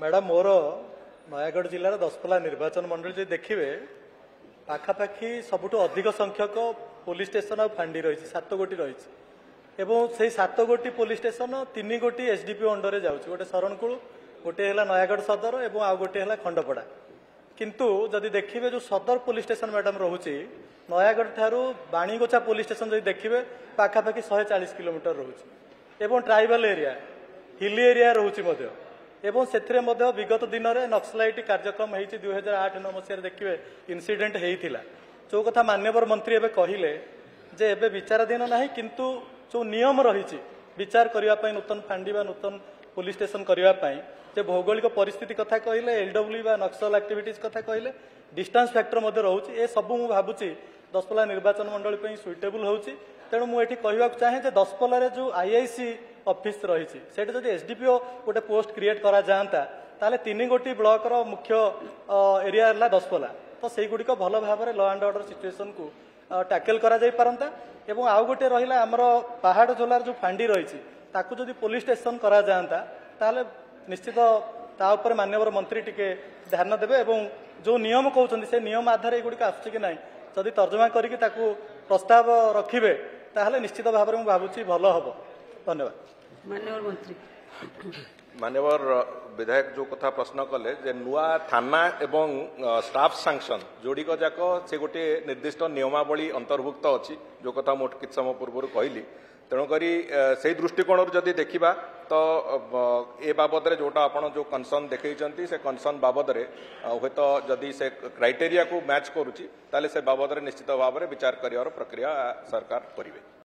Madam मोर नयागढ़ जिलार दशपल्ला निर्वाचन मंडल जो देखिए पाखापाखि सबुठ अधिक संख्यक पुलिस स्टेशन आ फांडी रही 7 गोटी रही से 7 गोटी पुलिस स्टेशन 3 गोटी एसडीपीओ अंडर जाऊँच गोटे शरणकूल गोटे है नयागढ़ सदर और आउ गोटे है खंडपड़ा किंतु जदि देखिए जो सदर पुलिस स्टेशन मैडम रोचे नयागढ़ ठारू बाणीगोचा पुलिस स्टेशन जब देखिए पाखापाखि 140 किलोमीटर रोचे ट्राइबल एरिया हिली एरिया रोचे एवं से विगत दिन में नक्सलाइट कार्यक्रम होती 2008-9 मसीह देखिए इनसीडेंट होता जो कथा माननीय मंत्री एवं कहले जे एबे विचाराधीन ना किंतु जो नियम रही विचार करने नूतन फांडी नूतन पुलिस स्टेशन करने जे भौगोलिक परिस्थिति कथा कहले एलडब्ल्यू बा नक्सल एक्टिविटीज कथा कहले डिस्टेंस फैक्टर रोचे ये सब मुझे भावुची दशपल्ला निर्वाचन मंडल सुइटेबल होची तेणु मुझे कहवा चाहे दशपल्ला जो आईआईसी ऑफिस रही से एसडीपीओ गोटे पोस्ट क्रिएट करा जाता ताले 3 गोटी ब्लॉक रो मुख्य एरिया है दशपल्ला तो से गुड़िक भल भाव में लॉ एंड ऑर्डर सिचुएशन को टैकल करा जाई पारंता एवं आउ गोटे रहिला हमर पहाड़ झोलार जो फांडी रही ताकू जदि पुलिस स्टेशन करा जाता ताले निश्चित ता ऊपर माननीय मंत्री टिके ध्यान देबे एवं जो नियम कहउछन्ती से नियम आधार एगुड़िक आसुछि कि नाही जदि तर्जमा करिकि ताकू प्रस्ताव रखिबे ताहले निश्चित भाव में भावुछि भल हबो। धन्यवाद। माननीय मंत्री माननीय विधायक जो कथा प्रश्न कले जे नुआ थाना एवं स्टाफ सैंक्शन जोड़िक जाक से गोटे निर्दिष्ट नियमावली अंतर्भुक्त अच्छी जो कथा मोट किछ समय पूर्व कहली तेणुक से दृष्टिकोण जदि देखा तो ए बाबद जोटा आपण जो कनसर्न देखते से कनसर्न बाबद हे तो जदि से क्राइटेरिया को मैच करुच्ची से बाबद निश्चित भाव में विचार कर प्रक्रिया सरकार करेंगे।